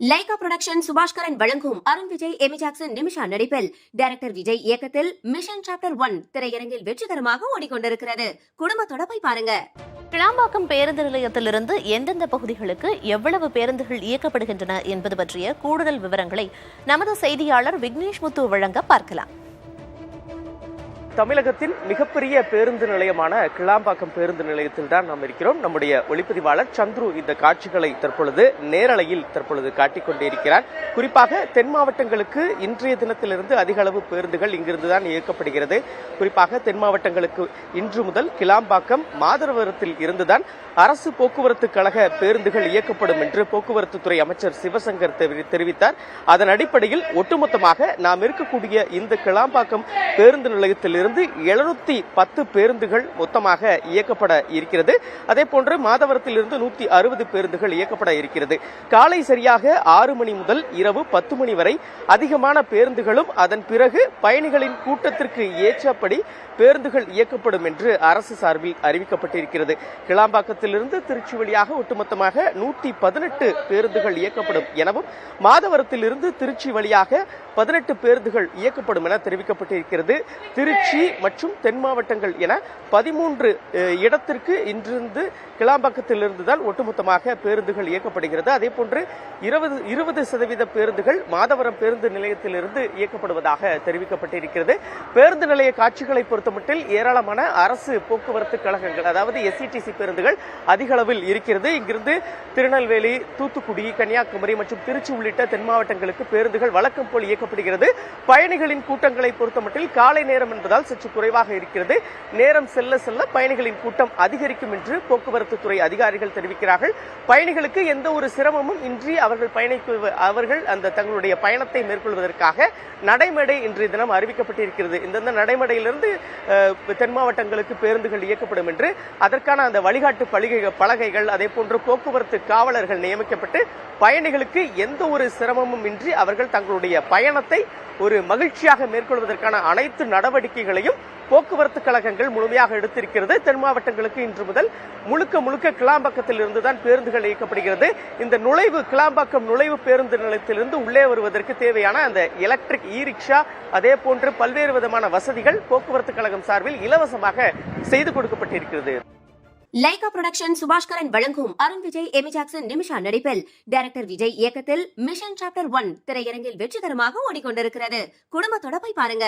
Lyca production Subaskaran வழங்கும் Arun Vijay, Amy Jackson, Nimisha நடிப்பில் director Vijay இயக்கத்தில் மிஷன் சாப்டர் 1 திரையரங்கில் வெற்றிகரமாக ஓடிக்கொண்டிருக்கிறது. குடும்பத்தோட போய் பாருங்க. கிளாம்பாக்கம் பேருந்து நிலையத்திலிருந்து எந்தெந்த பகுதிகளுக்கு எவ்வளவு பேருந்துகள் இயக்கப்படுகின்றன என்பது பற்றிய கூடுதல் விவரங்களை நமது செய்தியாளர் விக்னேஷ் முத்து வழங்க பார்க்கலாம். தமிழகத்தின் மிகப்பெரிய பேருந்து நிலையமான கிளாம்பாக்கம் பேருந்து நிலையத்தில் தான் நாம் இருக்கிறோம். நம்முடைய ஒளிப்பதிவாளர் சந்துரு இந்த காட்சிகளை தற்பொழுது நேரலையில் காட்டிக் கொண்டே இருக்கிறார். குறிப்பாக தென் மாவட்டங்களுக்கு இன்றைய தினத்திலிருந்து அதிக அளவு பேருந்துகள் இங்கிருந்து தான் இயக்கப்படுகிறது. குறிப்பாக தென் மாவட்டங்களுக்கு இன்று முதல் கிளாம்பாக்கம் மாதவரத்தில் இருந்துதான் அரசு போக்குவரத்து கழக பேருந்துகள் இயக்கப்படும் என்று போக்குவரத்து துறை அமைச்சர் சிவசங்கர் தெரிவித்தார். அதன் அடிப்படையில் ஒட்டுமொத்தமாக நாம் இருக்கக்கூடிய இந்த கிளாம்பாக்கம் பேருந்து நிலையத்தில் இருந்து 710 பேருந்துகள் மொத்தமாக இயக்கப்பட இருக்கிறது. அதே போன்று மாதவரத்தில் இருந்து 160 பேருந்துகள் இயக்கப்பட இருக்கிறது. காலை சரியாக 6 மணி முதல் இரவு 10 மணி வரை அதிகமான பேருந்துகளும் அதன் பிறகு பயணிகளின் கூட்டத்திற்கு ஏற்றபடி பேருந்துகள் இயக்கப்படும் என்று அரசு சார்பில் அறிவிக்கப்பட்டிருக்கிறது. கிளாம்பாக்கத்திலிருந்து திருச்சி வழியாக ஒட்டுமொத்தமாக 118 பேருந்துகள் இயக்கப்படும் எனவும் மாதவரத்திலிருந்து திருச்சி வழியாக 18 பேருந்துகள் இயக்கப்படும் என தெரிவிக்கப்பட்டிருக்கிறது. திருச்சி மற்றும் தென் மாவட்டங்கள் என 13 இடத்திற்கு இன்றிருந்து கிளாம்பாக்கத்திலிருந்து தான் ஒட்டுமொத்தமாக பேருந்துகள் இயக்கப்படுகிறது. அதே போன்று 20% பேருந்துகள் மாதவரம் பேருந்து நிலையத்திலிருந்து இயக்கப்படுவதாக தெரிவிக்கப்பட்டிருக்கிறது. பேருந்து நிலைய காட்சிகளை பொறுத்தமட்டில் ஏராளமான அரசு போக்குவரத்து கழகங்கள், அதாவது எஸ்இடிசி பேருந்துகள் அதிக அளவில் இருக்கிறது. இங்கிருந்து திருநெல்வேலி, தூத்துக்குடி, கன்னியாகுமரி மற்றும் திருச்சி உள்ளிட்ட தென் மாவட்டங்களுக்கு பேருந்துகள் வழக்கம் போல் இயக்கப்படுகிறது. பயணிகளின் கூட்டங்களை பொறுத்தமட்டில் காலை நேரம் என்பதால் சற்று குறைவாக இருக்கிறது. நேரம் செல்ல செல்ல பயணிகளின் கூட்டம் அதிகரிக்கும் என்று போக்குவரத்து துறை அதிகாரிகள் தெரிவிக்கிறார்கள். பயணிகளுக்கு எந்த ஒரு சிரமமும் இன்றி அவர்கள் அந்த தங்களுடைய பயணத்தை மேற்கொள்வதற்காக நடைமேடை இன்றைய தினம் அறிவிக்கப்பட்டிருக்கிறது. இந்த நடைமேடையிலிருந்து தென் மாவட்டங்களுக்கு பேருந்துகள் இயக்கப்படும் என்று அதற்கான அந்த வழிகாட்டு பலகைகள், அதே போன்று போக்குவரத்து காவலர்கள் நியமிக்கப்பட்டு பயணிகளுக்கு எந்த ஒரு சிரமமும் இன்றி அவர்கள் தங்களுடைய பயணத்தை ஒரு மகிழ்ச்சியாக மேற்கொள்வதற்கான அனைத்து நடவடிக்கைகளையும் போக்குவரத்து கழகங்கள் முழுமையாக எடுத்திருக்கிறது. தென் மாவட்டங்களுக்கு இன்று முதல் முழுக்க கிளாம்பாக்கத்தில் இருந்துதான் பேருந்துகள் இயக்கப்படுகிறது. இந்த கிளாம்பாக்கம் நுழைவு பேருந்து நிலையத்திலிருந்து உள்ளே வருவதற்கு தேவையான அந்த எலக்ட்ரிக் ரிக்ஷா, அதே போன்று பல்வேறு விதமான வசதிகள் போக்குவரத்து கழகம் சார்பில் இலவசமாக செய்து கொடுக்கப்பட்டிருக்கிறது. லைகா புரொடக்ஷன் சுபாஷ்கரன் வழங்கும் அருண் விஜய், எமி ஜாக்சன், நிமிஷா நடிப்பில் டைரக்டர் விஜய் இயக்கத்தில் மிஷன் சாப்டர் 1 திரையரங்கில் வெற்றிகரமாக ஓடிக்கொண்டிருக்கிறது. குடும்பத்தோட போய் பாருங்க.